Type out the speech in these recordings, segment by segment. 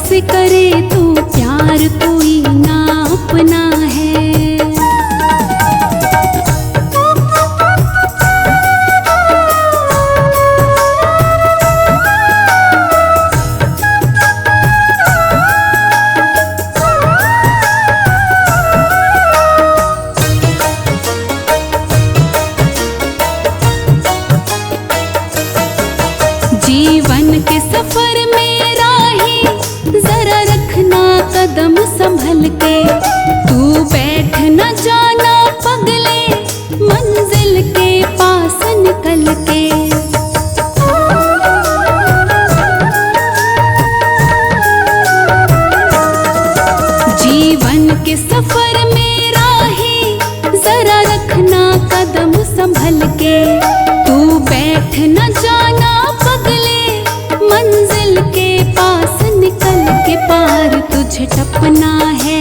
किसे करे तू प्यार कोई ना अपना है। जीवन के सफर में राही जरा रखना कदम संभल के, तू बैठ न जाना पगले मंजिल के पास निकल के। जीवन के सफर में राही जरा रखना कदम संभल के, तू बैठ न जाना मंजिल के पास निकल के। पार तुझे टपना है,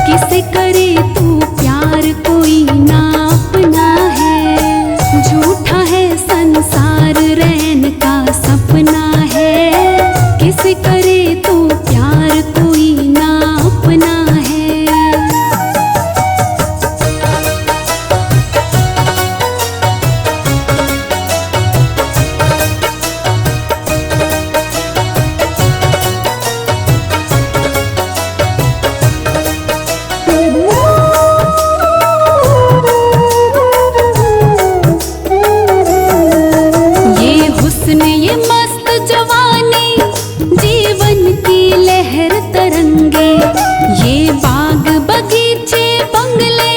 किसे करे तू प्यार कोई ना अपना है। झूठा है संसार रैन का सपना है, किसे करे तू प्यार कोई ना अपना है। ये मस्त जवानी जीवन की लहर तरंगे, ये बाग बगीचे बंगले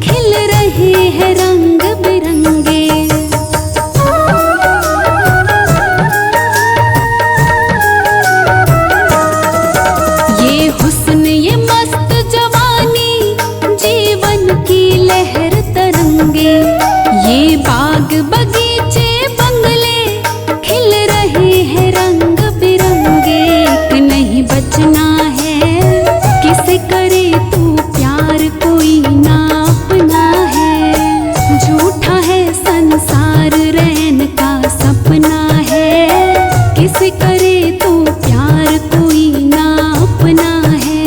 खिल रहे हैं रंग बिरंगे। ये हुस्न ये मस्त जवानी जीवन की लहर तरंगे, ये बाग बगीचे बंगले खिल रहे हैं रंग बिरंगे। एक नहीं बचना है, किसे करे तू प्यार कोई ना अपना है। झूठा है संसार रैन का सपना है, किसे करे तू प्यार कोई ना अपना है।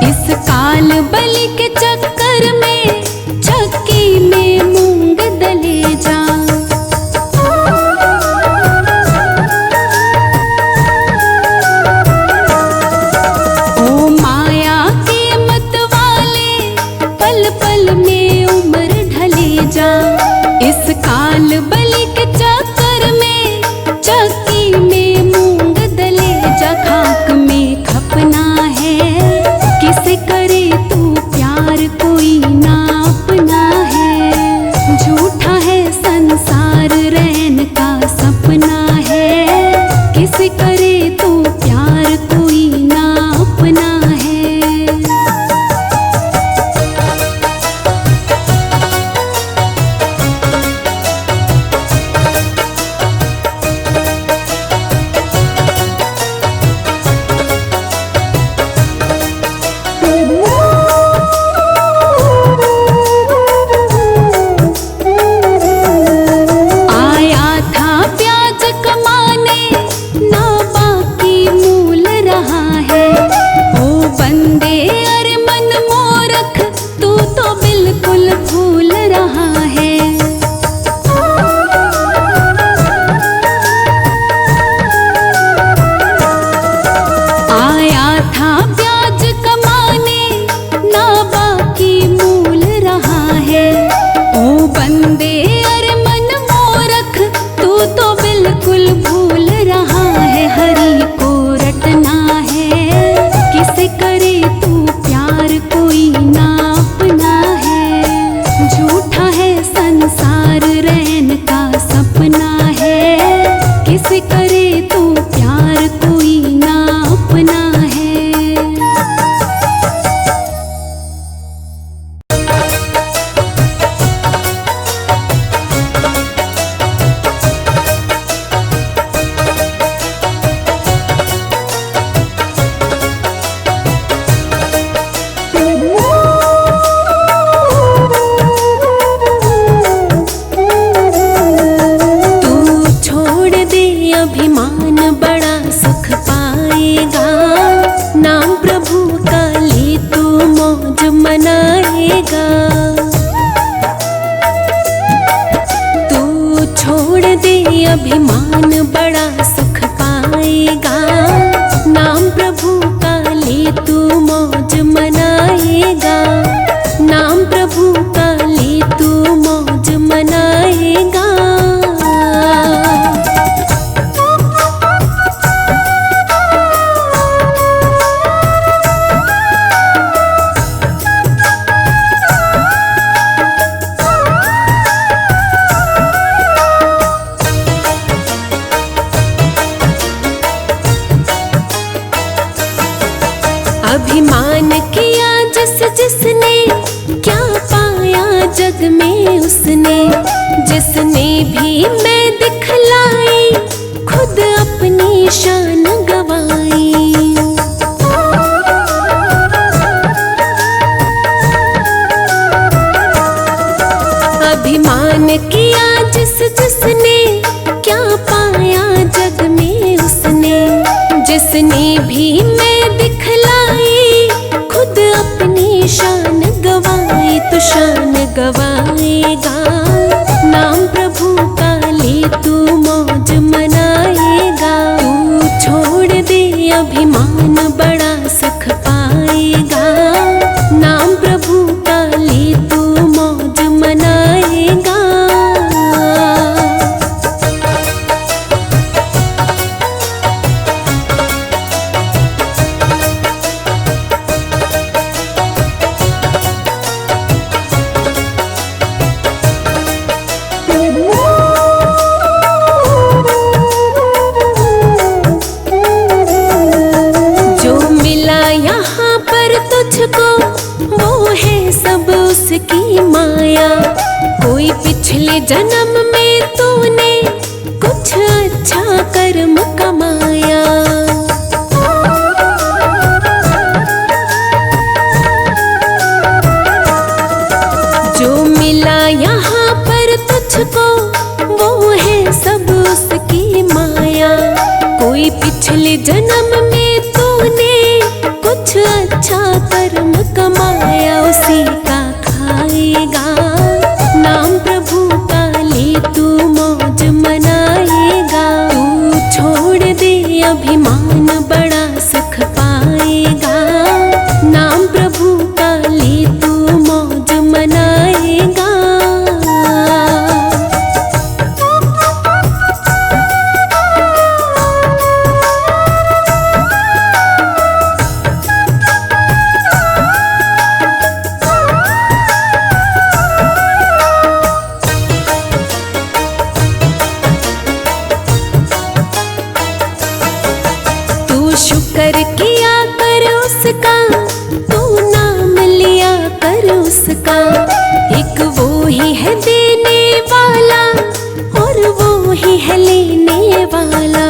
इस काल बलि के चक्कर में चक्की में मूंग दले जा। ओ माया के मत वाले पल पल में उम्र ढले जा। इस काल बलि के चक्कर में चक्की में मूंग दले जा। खाक में खपना है, किसे करे तू प्यार मनाएगा। तू छोड़ दे अभिमान, बड़ा सुख पाएगा। नाम प्रभु का ले तू मौज मनाएगा। नाम प्रभु का ले तू मौज मनाएगा। अभिमान किया जिसने, क्या पाया जग में उसने। जिसने भी मैं दिखलाई, खुद अपनी शान गवाई। अभिमान किया जिसने, क्या पाया जग में उसने। जिसने भी मैं दिखलाई, खुद अपनी शान गवाई। तो शान गवाएगा। नाम प्रभु का ले तू मौज मनाएगा। तू छोड़ दे अभिमान, बड़ा सुख पाएगा। नाम प्रभु का ले तू मौज मनाएगा। वो है सब उसकी माया। कोई पिछले जन्म में तूने कुछ अच्छा कर्म कमाया। जो मिला यहाँ पर तुझको, वो है सब उसकी माया। कोई पिछले जन्म में तूने कुछ अच्छा कर्म कमाया, उसी का खाएगा। नाम प्रभु का ले तू मौज मनाएगा। तू छोड़ दे अभिमान, बड़ा सुख पाएगा। नाम प्रभु का ले तू मौज मनाएगा। शुक्र किया कर उसका, तू नाम लिया कर उसका। एक वो ही है देने वाला, और वो ही है लेने वाला।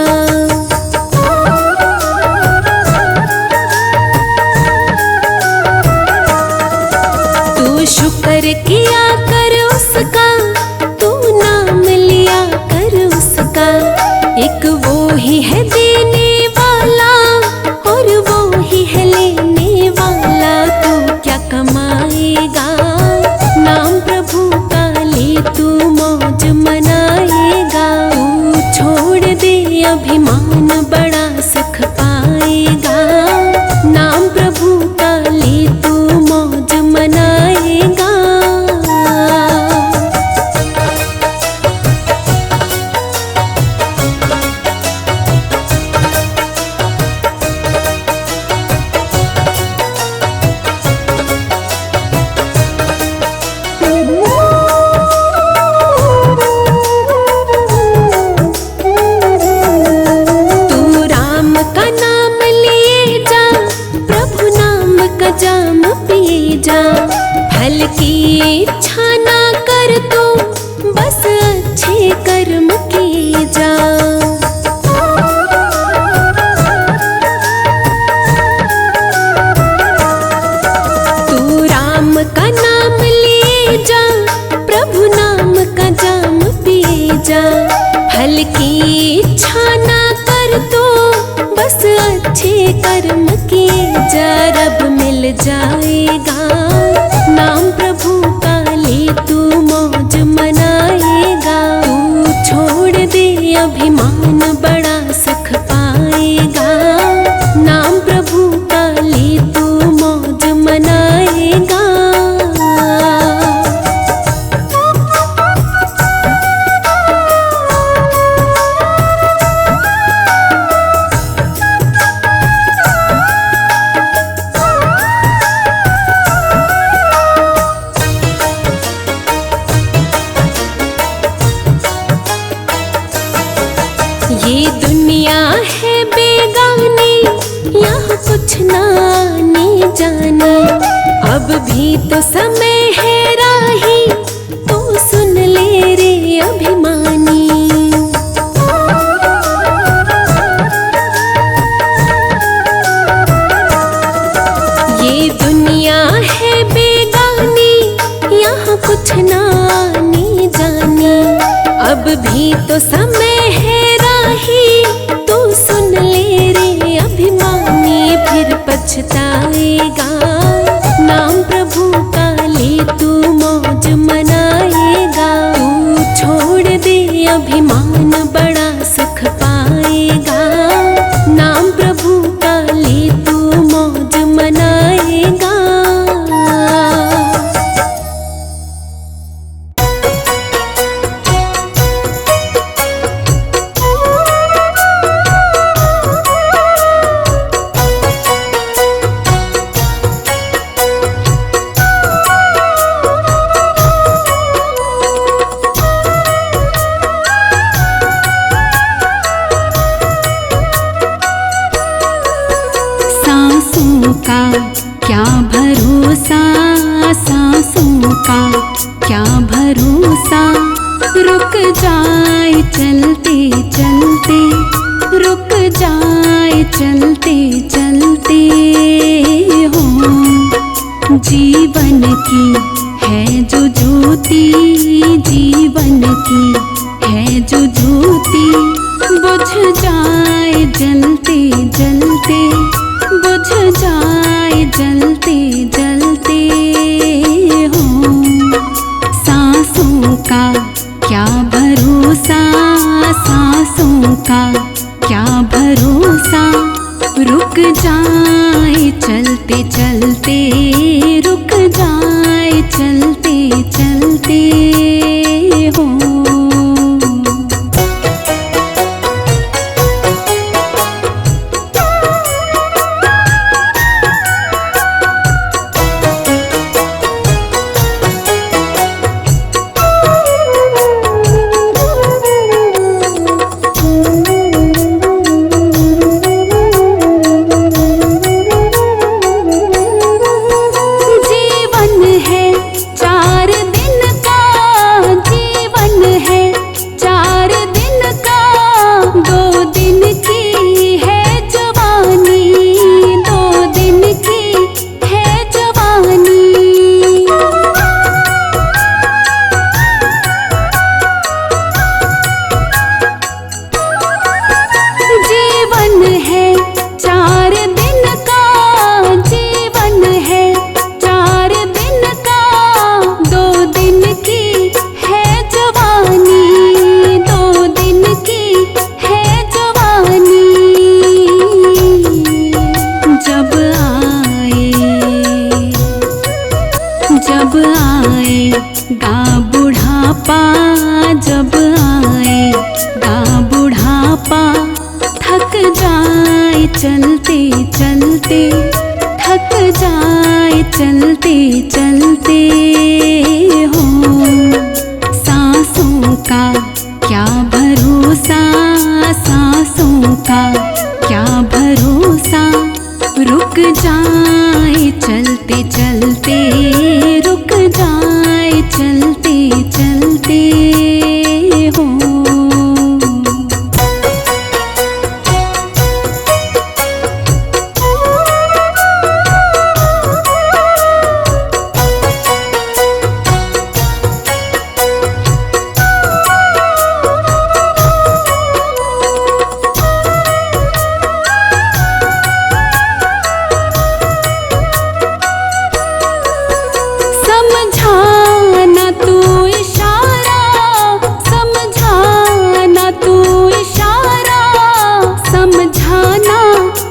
तू शुक्र किया कर उसका, तू नाम लिया कर उसका। एक वो ही है देने वाला, और वो ही है लेने वाला। तू क्या कमाएगा। नाम प्रभु का ले तू मौज मनाएगा। तू छोड़ दे अभिमान, बड़ा सुख पाएगा। नाम प्रभु का ले तू मौज मनाएगा। फल की इच्छा ना कर तू, बस अच्छे कर्म किए जा। तू राम का नाम लिए जा, प्रभु नाम का जाम पिए जा। फल की इच्छा ना कर तू, बस अच्छे कर्म किए जा। रब मिल जाएगा। नाम प्रभु भी तो समय है राही, तू सुन ले रे अभिमानी। ये दुनिया है बेगानी, यहाँ कुछ ना आनी जानी। अब भी तो समय है राही, तू सुन ले रे अभिमानी। फिर पछताएगा, नाम प्रभु का ले तू मौज मनाएगा। तू छोड़ दे अभिमान, बड़ा सुख पाएगा। नाम प्रभु का ले तू मौज मनाएगा। सांसों का क्या भरोसा, सांसों का क्या भरोसा। रुक जाए चलते चलते, रुक जाए चलते चलते हो। जीवन की है जो ज्योति, जीवन की है जो ज्योति। बुझ जाए जलते जलते, बुझ जाए जलते जलते हो। सांसों का क्या भरोसा, सांसों का क्या भरोसा। रुक जाए चलते चलते, रुक जाए चलते चलते हो। जब आएगा बुढ़ापा, जब आएगा बुढ़ापा। थक जाए चलते चलते, थक जाए चलते चलते हो। सांसों का क्या भरोसा, सांसों का क्या भरोसा। रुक जाए चलते चलते, रुक जाए चलते चलते हो। समझाना तू इशारा, समझाना तू इशारा। समझाना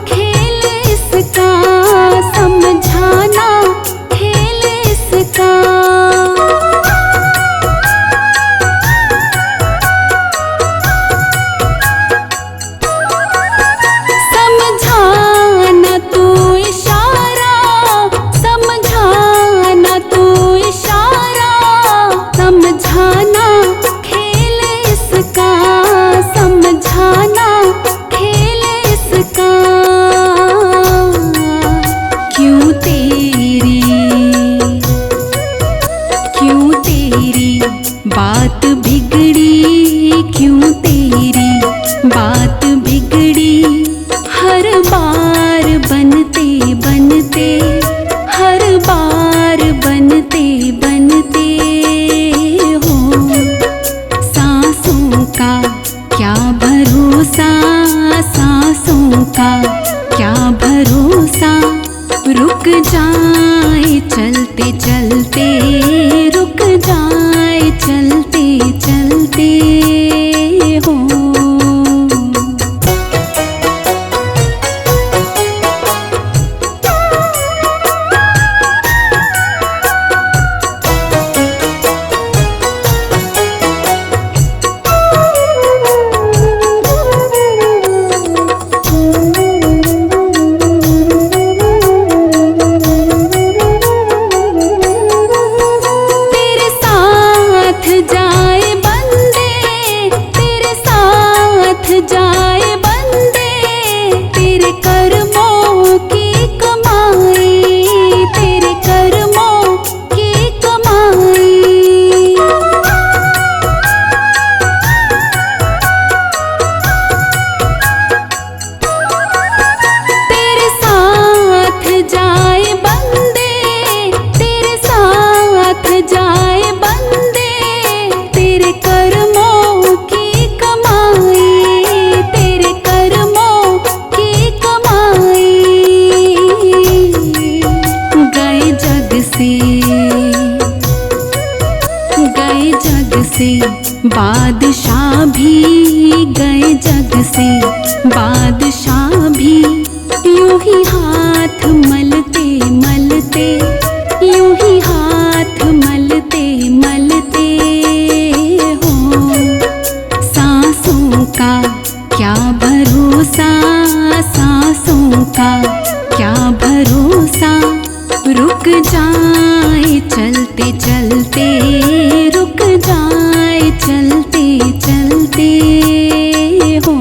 खेल इसका, समझाना खेल इसका। समझाना तू इशारा, समझाना तू इशारा। समझाना खेल इसका, समझाना खेल इसका। क्यों तेरी रुक जाए चलते चलते, रुक जाए चलते चलते हो। जाए बंदे तेरे कर्मों की कमाई, तेरे कर्मों की कमाई। तेरे साथ जाए बंदे, तेरे साथ जाए बंदे तेरे कर्मों की कमाई, गए जग से बादशाह भी, गए जग से बादशाह भी, यूं ही हाथ मलते मलते, यूं ही हाथ मलते मलते हो। सांसों का क्या भरोसा, सांसों का क्या भरोसा, रुक जाए चलते चलते, रुक जाए चलते चलते हो।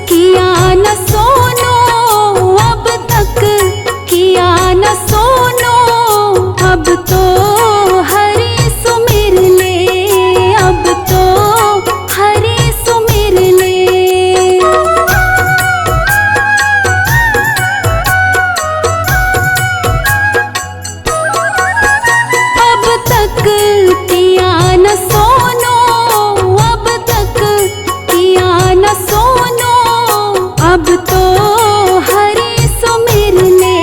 किया न सोनो, अब तक किया न सोनो, अब तो हरि सुमिर ले, अब तो हरि सुमिर ले। अब तक किया न सोनो, अब तक किया न सोनो, अब तो हरि सुमिर ले,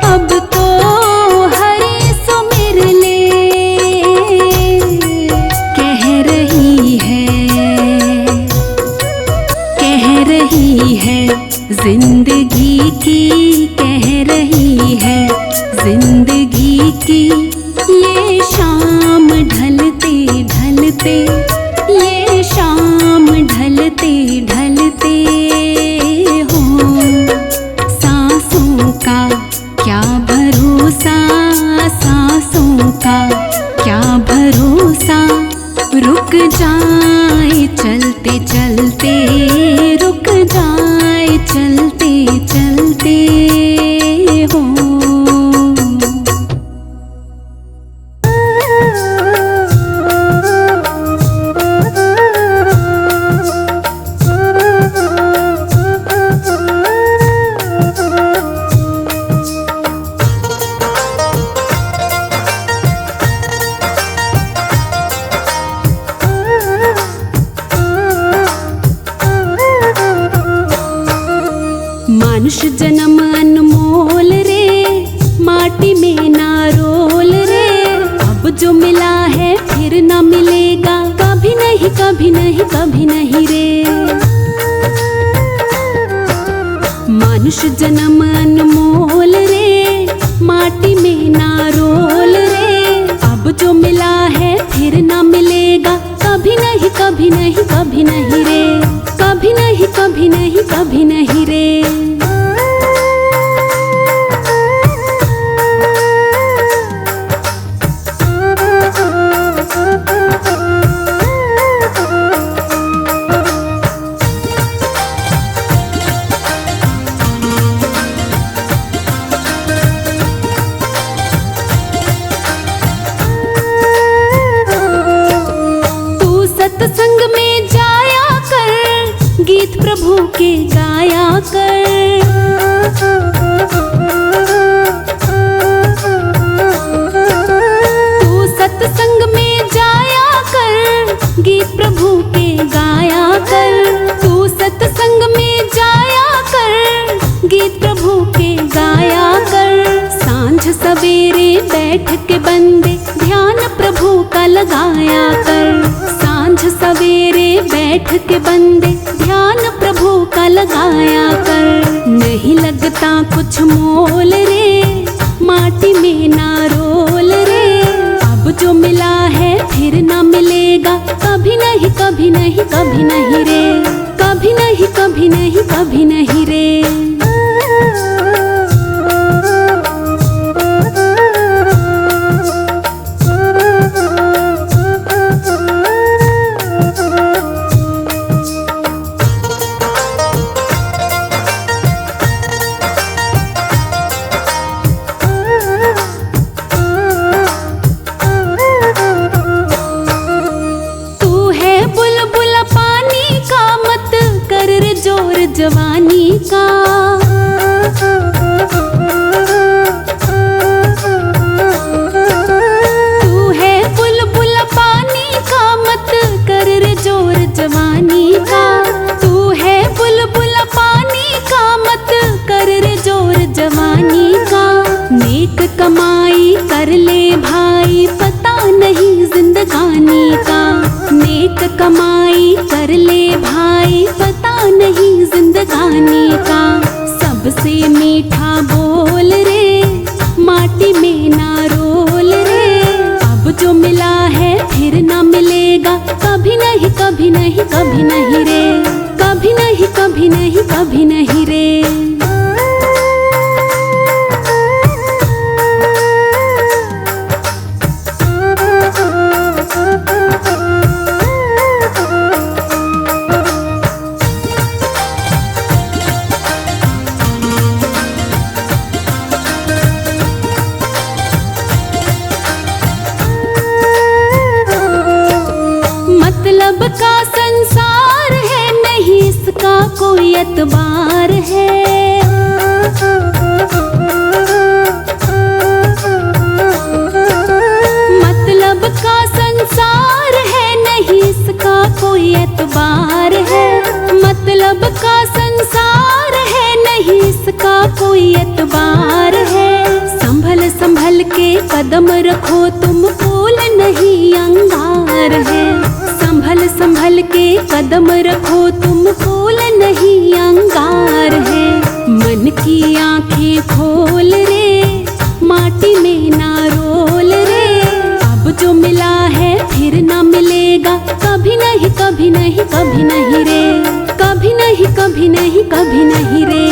अब तो हरि सुमिर ले। कह रही है जिंदगी की, कह रही है जिंदगी की, ये शाम ढलते ढलते, ये शाम ढलते ढलते हो। सांसों का क्या भरोसा, सांसों का क्या भरोसा, रुक जाए चलते चलते, रुक जाए चलते चलते हो। मानुष जन्म अनमोल रे, माटी में ना रोल रे, अब जो मिला है फिर ना मिलेगा, कभी नहीं कभी नहीं कभी नहीं रे। मानुष जन्म अनमोल रे, माटी में ना रोल रे, अब जो मिला है फिर ना मिलेगा, कभी नहीं कभी नहीं कभी नहीं रे, कभी नहीं कभी नहीं कभी नहीं रे। बैठ के बंदे ध्यान प्रभु का लगाया कर। सांझ सवेरे बैठ के बंदे ध्यान प्रभु का लगाया कर। नहीं लगता कुछ मोल रे, माटी में ना रोल रे। अब जो मिला है फिर ना मिलेगा, कभी नहीं कभी नहीं कभी नहीं रे, कभी नहीं कभी नहीं कभी नहीं रे। जवानी का तू है बुलबुल पानी का, मत कर रे जोर जवानी का। तू है बुलबुल पानी का, मत कर रे जोर जवानी का। नेक कमाई कर ले भाई, पता नहीं जिंदगानी का। नेक कमाई कर ले भाई, पता नहीं जिंदगानी का। सबसे मीठा बोल रे, माटी में ना रोल रे। अब जो मिला है फिर ना मिलेगा, कभी नहीं कभी नहीं कभी नहीं रे, कभी नहीं कभी नहीं कभी नहीं रे। मतलब का संसार है, नहीं इसका कोई एतबार है। मतलब का संसार है, नहीं इसका कोई एतबार है। मतलब का संसार है, नहीं इसका कोई एतबार है। संभल संभल के कदम रखो तुम, फूल नहीं अंगार है। संभल संभल के कदम रखो तुम, फूल नहीं अंगार है। मन की आंखें खोल रे, माटी में ना रोल रे। अब जो मिला है फिर ना मिलेगा, कभी नहीं कभी नहीं कभी नहीं रे, कभी नहीं कभी नहीं कभी नहीं रे।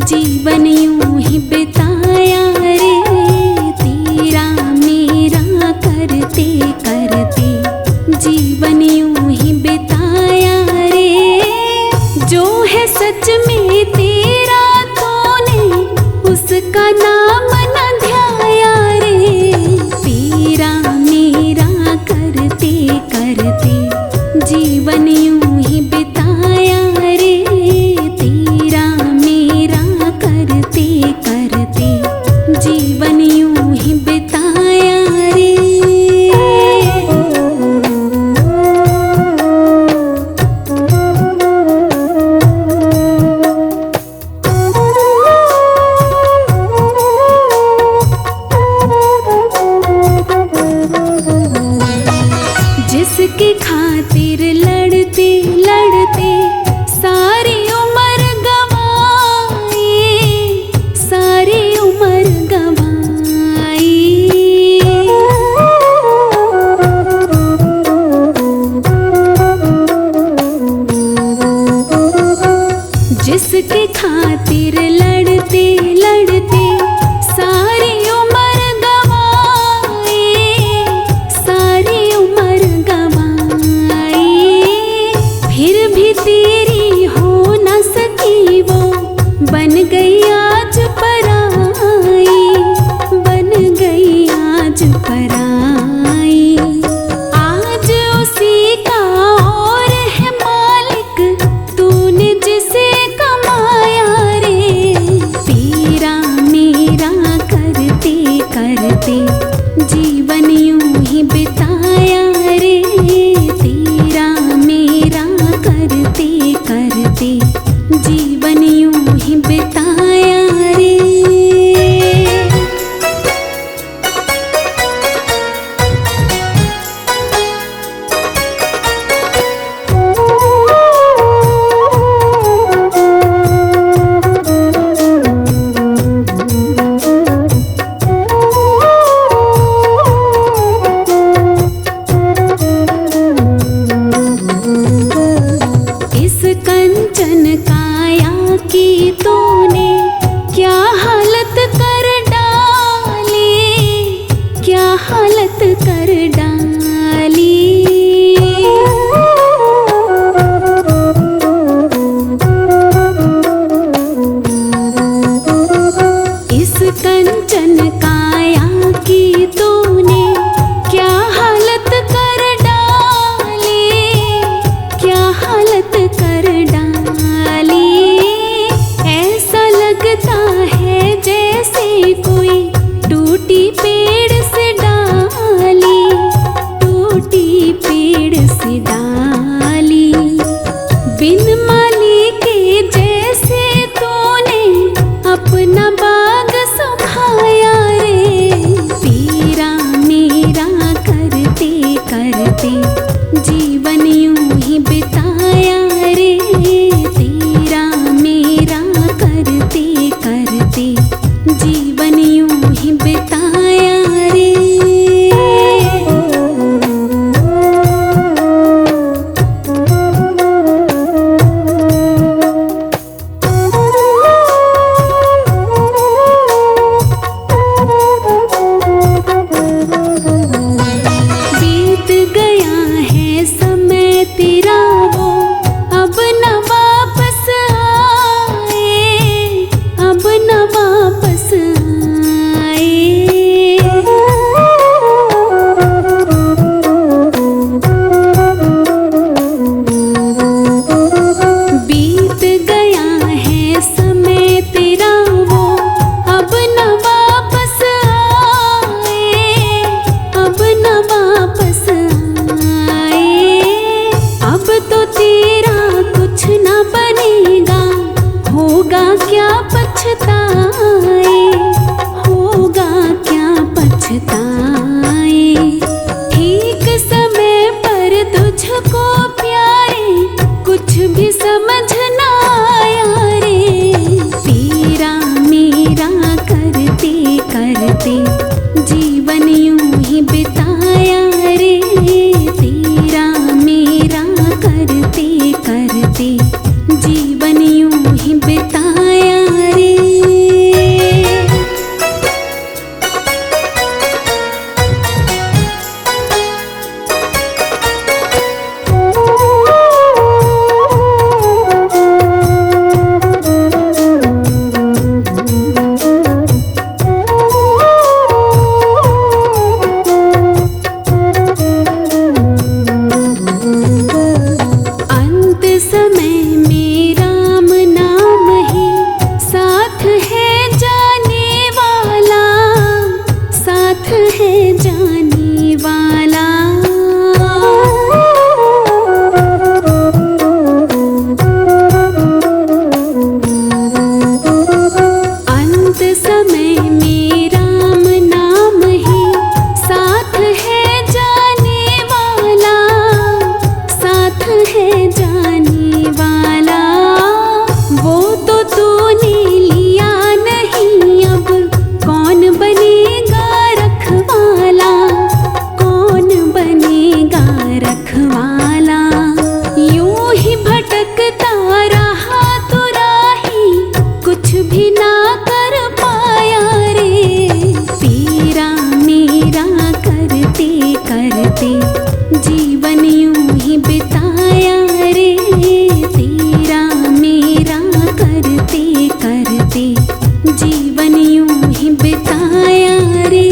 जीवन यूं ही बिताया रे, तेरा मेरा करते करते जीवन यूं ही बिताया रे। जो है सच में तेरा तूने, उसका नाम न ध्याया रे। तेरा मेरा करते करते जीवन यूं ही बिताया रे। तेरा मेरा करते करते जीवन यूं ही बिताया रे। जिसके खातिर लड़ते लड़ते सारी उम्र गवाई, सारी उम्र गवाई। जिसके खातिर लड़ते लड़ते सारी उम्र गवाई, सारी उम्र गवाई। पछताए, होगा क्या पछताए। ठीक समय पर तुझको प्यारे कुछ भी समझ ना आया रे। तेरा मेरा करते करते जीवन यूं ही बिताया रे। तेरा मेरा करते करते जीवन यूं ही बिताया रे। अंत समय में राम नाम ही साथ है जाने वाला, साथ है जाने वाला। अंत समय में राम नाम ही साथ है जाने वाला, साथ है जाने वाला। वो तो तूने लिया नहीं, अब कौन बनेगा रखवाला, कौन बनेगा रखवाला। यूं ही भटकता रहा तो राही, कुछ भी ना कर पाया रे। तेरा मेरा करते करते जीवन यूं ही बिताया रे। तेरा मेरा करते करते जीवन यूं ही बिताया रे।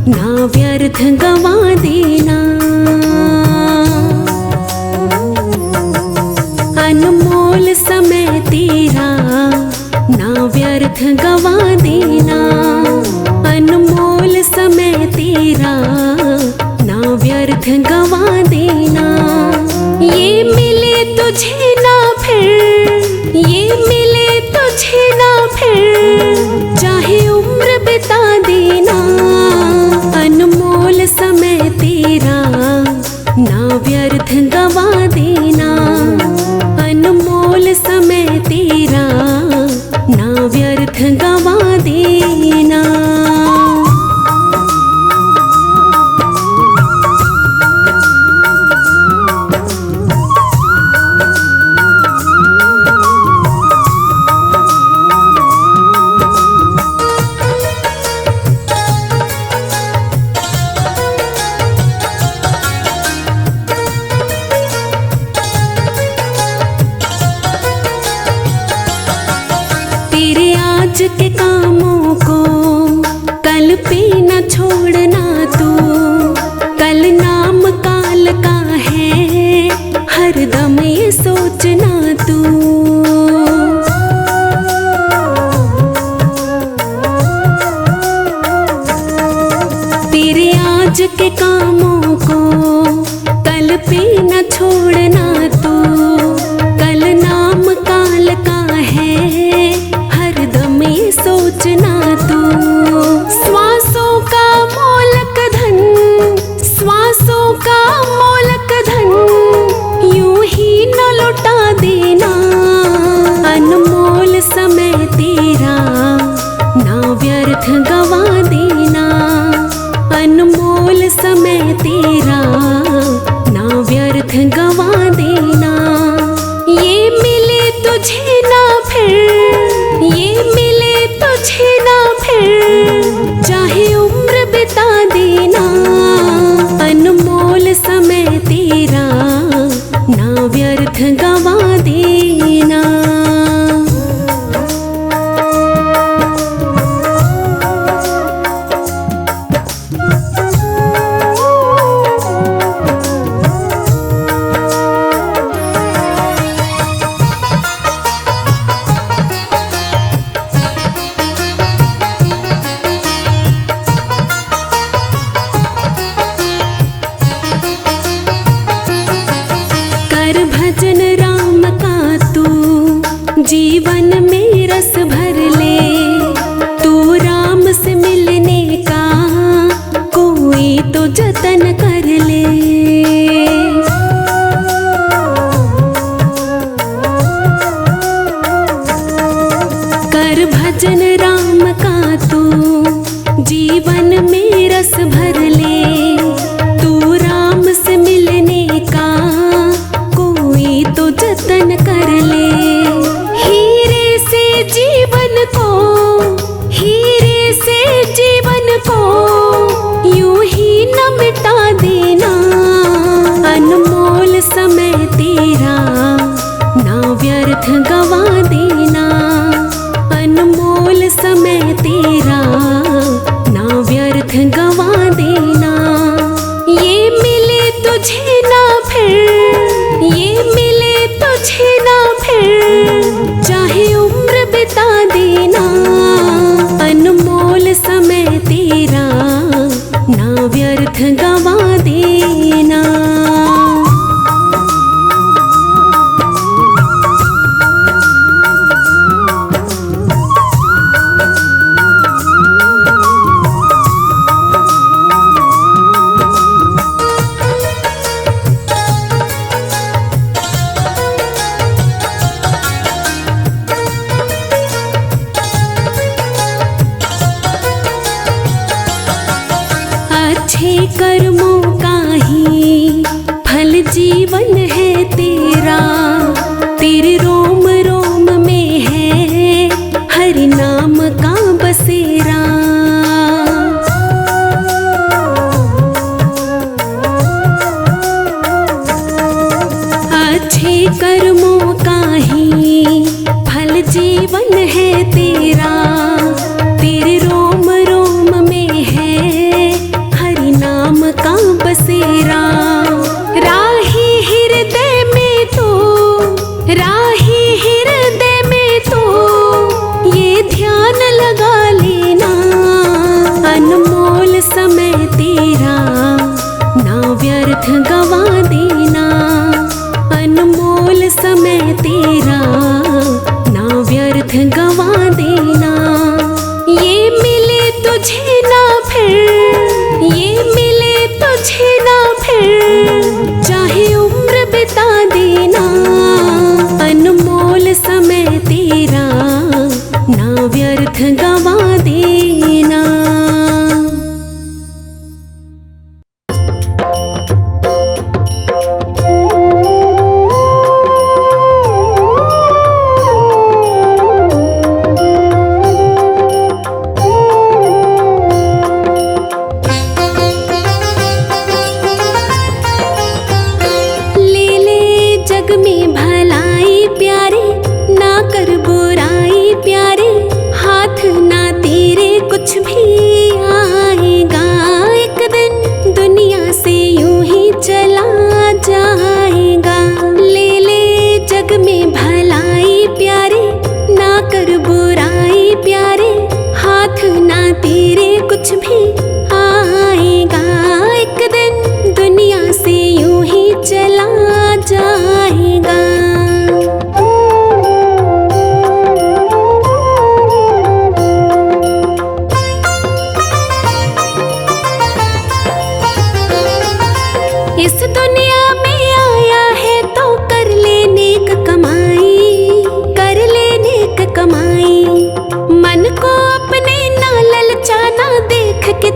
ना व्यर्थ गवा देना। अनमोल समय तेरा ना व्यर्थ गवा देना। अनमोल समय तेरा ना व्यर्थ गवा देना। ये मिले तुझे ना फिर, ये मिले तुझे ना फिर, चाहे उम्र बिता देना। अनमोल समय तेरा ना व्यर्थ गवा देना। अनमोल समय तेरा ना व्यर्थ गवा देना। तेरे आज के कामों को कल पे न छोड़ना तू। कल नाम काल का है, हर दम ये सोचना तू। तेरे आज के कामों को कल पे न छोड़ना तू। कल नाम काल का है, हरदम ये सोचना तू। श्वासों का मोलक धन, श्वासों का मोलक धन, यूं ही न लौटा देना। अनमोल समय तेरा ना व्यर्थ गवा देना। अनमोल समय तेरा ना व्यर्थ गवा देना। ये मिले तुझे ना फिर, ये मिले तुझे ना फिर, चाहे उम्र बिता देना। अनमोल समय तेरा ना व्यर्थ गवा देना। कर भजन राम का तू, जीवन में रस भर ले। तू राम से मिलने का कोई तो जतन कर ले। कर भजन राम का तू, जीवन में रस भर ले। तू राम से मिलने का कोई तो जतन कर ले। हीरे से जीवन को, हीरे से जीवन को, यूं ही न मिटा देना। अनमोल समय तेरा ना व्यर्थ गवा देना। अनमोल समय तेरा ना व्यर्थ गवा देना। ये मिले तुझे ना फिर, ये मिले तुझे ना फिर, चाहे उम्र बिता देना। अनमोल समय तेरा ना व्यर्थ गवा देना। अच्छे कर्मों का ही फल जीवन है तेरा। तेरे रोम रोम में है हरि नाम का बसेरा। अच्छे कर्मों का ही फल जीवन है तेरा। तेरे रोम रोम में है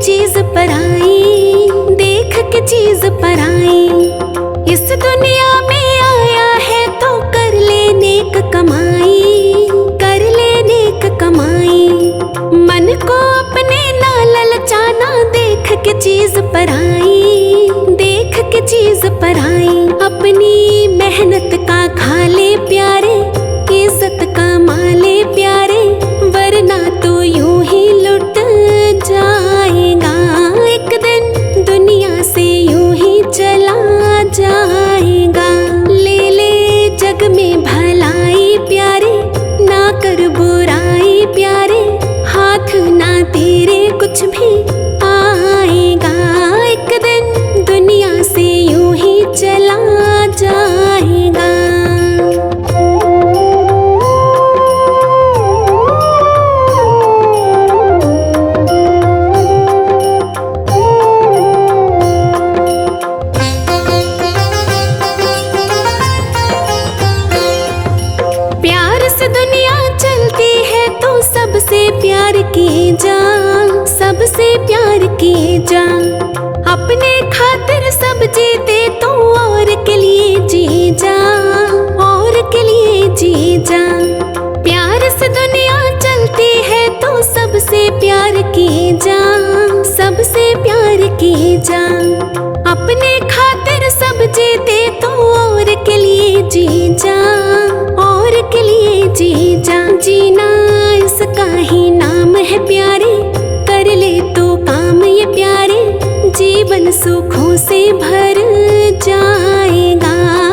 चीज पराई, देख के चीज पराई। इस दुनिया में आया है तो कर ले नेक कमाई, कर ले नेक कमाई। मन को अपने ना ललचाना, देख के चीज पराई, देख के चीज पराई। अपनी मेहनत का खा ले प्यारे, इज्जत कमा ले प्यारे, वरना तो यूं ही लुट जाएगा। एक दिन दुनिया से यूं ही चला जाएगा। ले ले जग में भलाई प्यारे, ना कर बुराई प्यारे, हाथ ना तेरे कुछ भी आएगा। एक दिन दुनिया से यूं ही चला जाएगा। सबसे प्यार किए जा, सबसे प्यार किए जा। अपने खातिर सब जीते तो और के लिए जी जा, और के लिए जी जा। प्यार से दुनिया चलती है तो सबसे प्यार किए जा, सबसे प्यार किए जा। अपने खातिर सब जीते तो और के लिए जी जा, और के लिए जी जा। जीना इसका ही नाम है प्यारे, कर ले तो काम ये प्यारे, जीवन सुखों से भर जाएगा।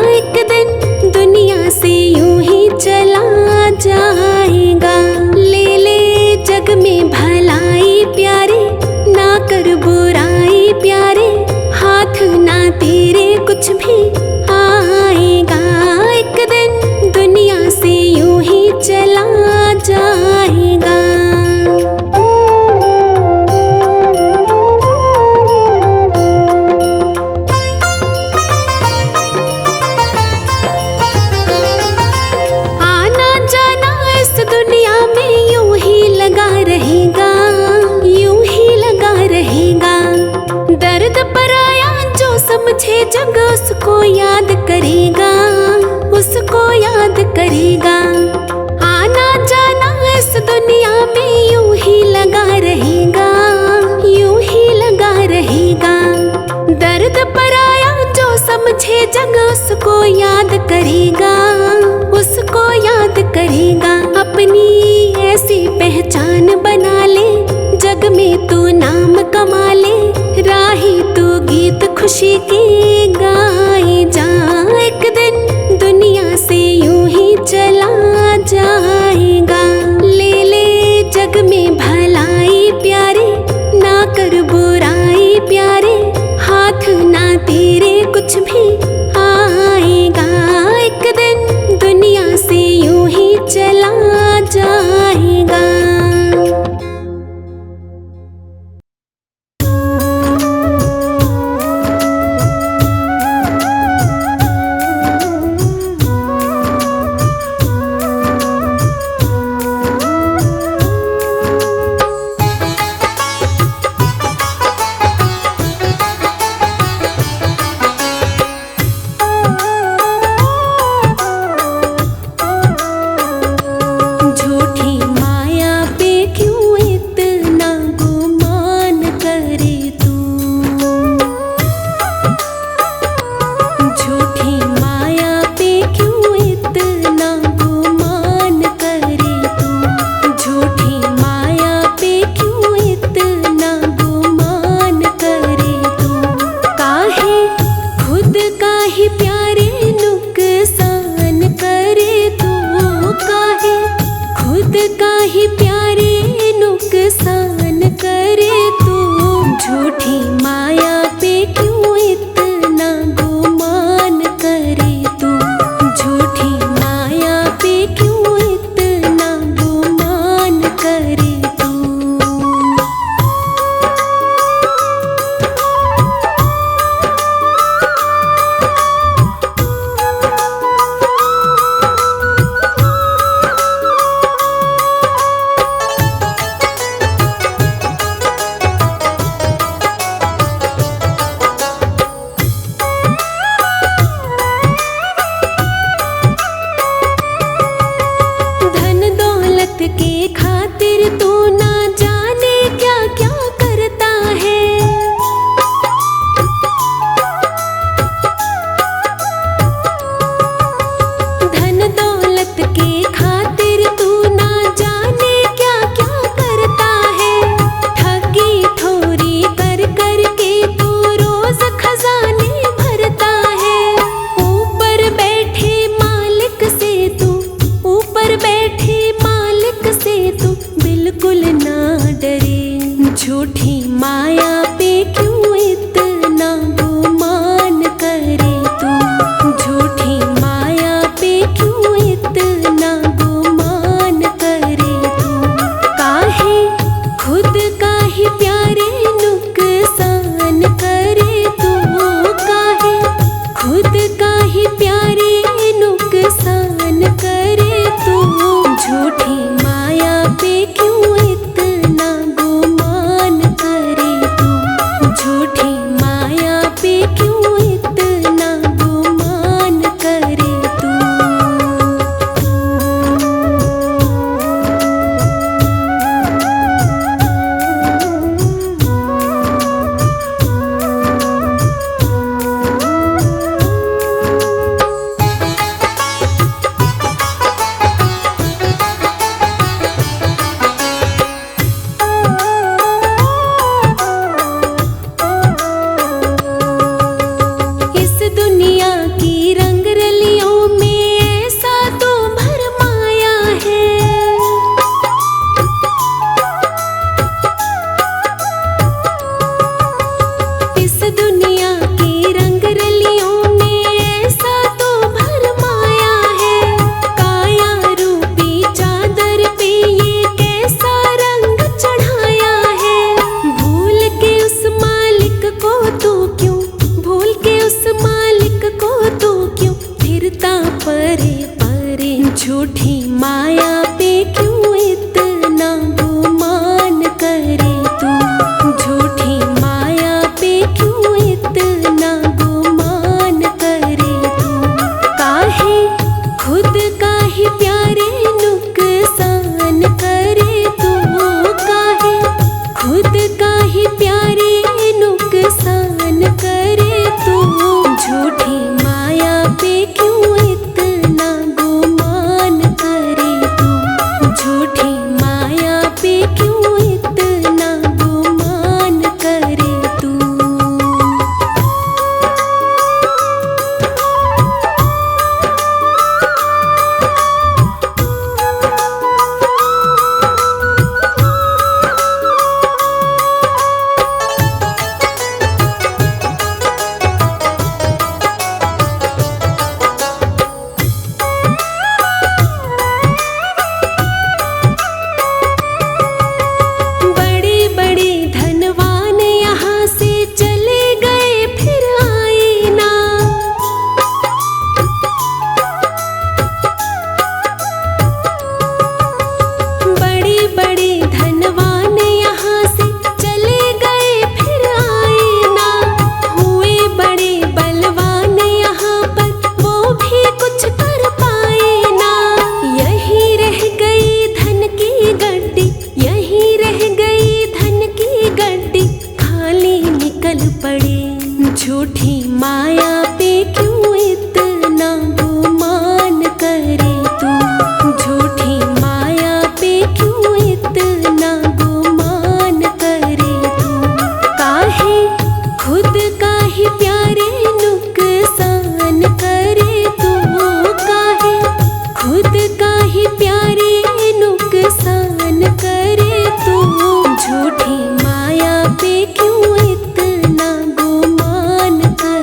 एक दिन दुनिया से यूं ही चला जाएगा। ले ले जग में भलाई प्यारे, ना कर बुराई प्यारे, हाथ ना तेरे कुछ भी आएगा। एक दिन दुनिया से यूं ही चला जाएगा। आना जाना इस दुनिया में यूं ही लगा रहेगा, यूं ही लगा रहेगा। दर्द पराया जो समझे जग उसको याद करेगा, उसको याद करेगा। आना जाना इस दुनिया में यूं ही लगा रहेगा, यूं ही लगा रहेगा। दर्द पराया जो समझे जग उसको याद करेगा, उसको याद करेगा। अपनी ऐसी पहचान बना ले, जग में तू नाम कमा ले, राही तू गीत खुशी के गाए जा। एक दिन दुनिया से यूं ही चला जाएगा। ले ले जग में भलाई प्यारे, ना कर बुराई प्यारे, हाथ ना तेरे कुछ भी आएगा। एक दिन दुनिया से यूं ही चला जाएगा। झूठी माया पे क्यों इतना गुमान करे तू, झूठी माया पे क्यों इतना गुमान करे तू। काहे खुद का ही प्यारे नुकसान करे तू, काहे खुद का ही प्यारे नुकसान करे तू। झूठी माया पे क्यों इतना गुमान करे तू, झूठी माया पे क्यों इतना गुमान करे तू। दुनिया की रंग रलियों में ऐसा तो भरमाया है, इस दुनिया की रंग रलियों में ऐसा तो भरमाया है। काया रूपी चादर पे ये कैसा रंग चढ़ाया है। भूल के उस मालिक को तू क्यों, भूल के उस मालिक को तू क्यों फिरता परे परे। झूठी माया पे क्यों इतना गुमान करे तू, झूठी माया पे क्यों इतना गुमान करे तू। काहे खुद का ही प्यारे नुकसान करे तू, काहे खुद का ही प्यारे नुकसान करे तू। झूठी माया पे क्यों इतना गुमान करे तू, झूठी माया पे क्यों इतना गुमान करे तू। बड़े बड़े धनवान यहाँ से चले गए फिर आए ना, बड़े बड़े धनवान यहाँ से चले गए फिर आए ना। हुए बड़े बलवान यहाँ पर वो भी कुछ कर पाए ना। यही रह गई धन की गड्डी, यही रह गई धन की गड्डी, खाली निकल पड़े। झूठी माया पे क्यों इतना गुमान करे तू, झूठी माया पे क्यों इतना गुमान करे तू। काहे खुद का ही प्यारे नुकसान करे तू, काहे खुद का ही प्यारे नुकसान करे तू। झूठी माया पे क्यों इतना गुमान करे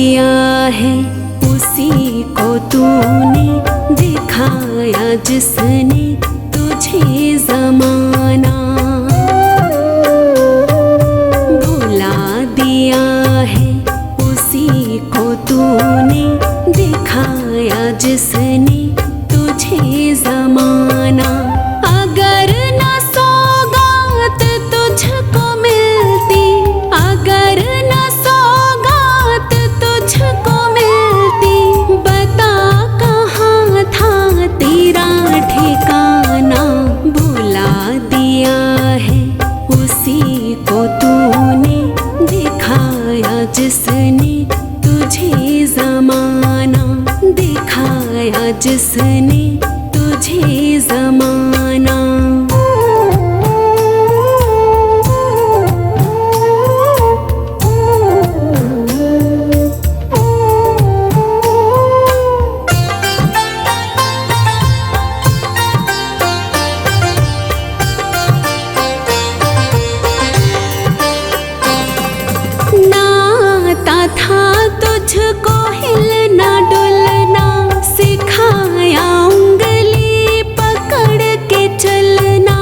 दिया है उसी को तूने दिखाया जिसने तुझे ज़माना। भुला दिया है उसी को तूने दिखाया जिसने तुझे ज़माना। अगर न सौगात तुझको मिलती, अगर न सौगात तुझको मिलती, बता कहाँ था तेरा ठिकाना। भुला दिया है उसी को तूने दिखाया जिसने तुझे ज़माना, दिखाया जिसने तुझे ज़माना। नाता था तुझको हिलना डुलना, सिखाया उंगली पकड़ के चलना।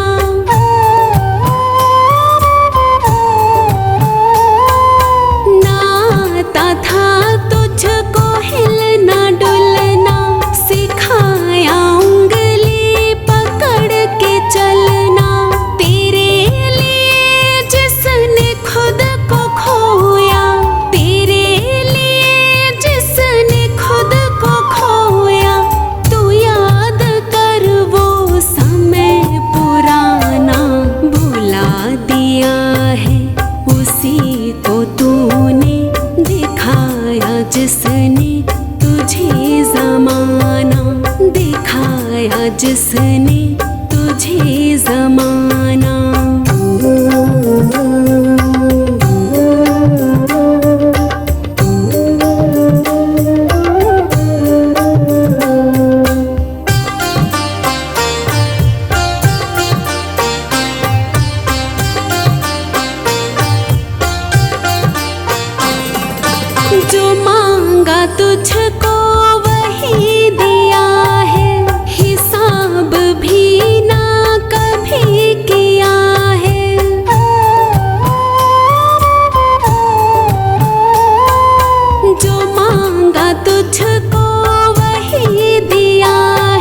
नाता था तुझको हिलना डुलना, सिखाया उंगली पकड़ के चलना। तेरे लिए जिसने खुद को खोया, तेरे लिए जिसने खुद को खोया, तू याद कर वो समय पुराना। भुला दिया है उसी को तूने दिखाया जिसने तुझे ज़माना, दिखाया जिसने तुझे ज़माना। जो मांगा तुझको वही दिया है, हिसाब भी ना कभी किया है। जो मांगा तुझको वही दिया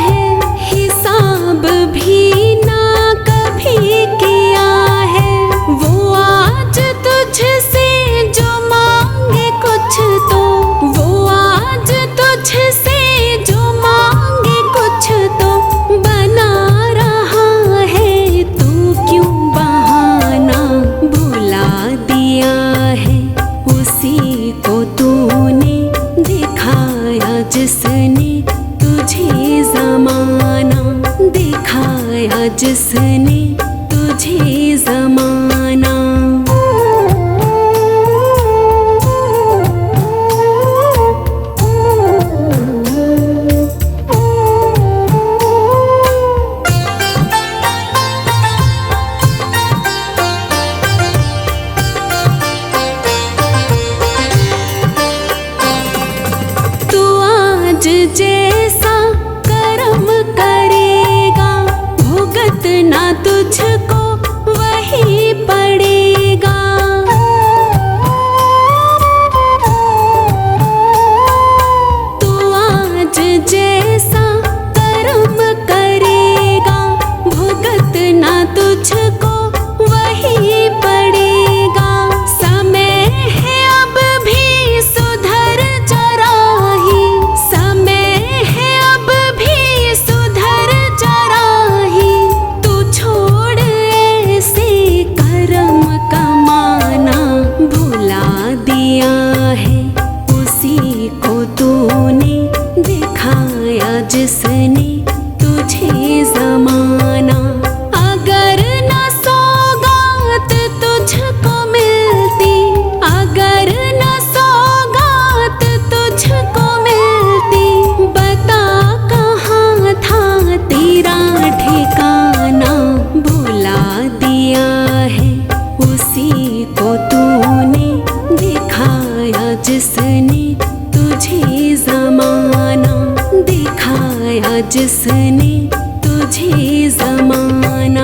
है, हिसाब भी ना कभी किया है। वो आज तुझसे जो मांगे कुछ तो, वो आज तुझसे जो मांगे कुछ तो, बना रहा है तू क्यों बहाना। भुला दिया है उसी को तूने दिखाया जिसने तुझे ज़माना, दिखाया जिसने तुझे ज़माना। तू आज जैसा कर्म करेगा, भुगतना तुझको वही पड़ेगा। तू आज जैसा कर्म करेगा, भुगतना तुझको वही पड़ेगा। समय है अब भी सुधर जरा ही, समय है अब भी सुधर जरा ही। तू छोड़ ऐसे कर्म कमाना। भुला दिया है उसी को तूने दिखाया जिसने तुझे ज़माना। अगर न सौगात तुझको मिलती, अगर न सौगात तुझको मिलती, बता कहाँ था तेरा ठिकाना। भुला दिया है उसी को तूने दिखाया जिसने जिसने तुझे ज़माना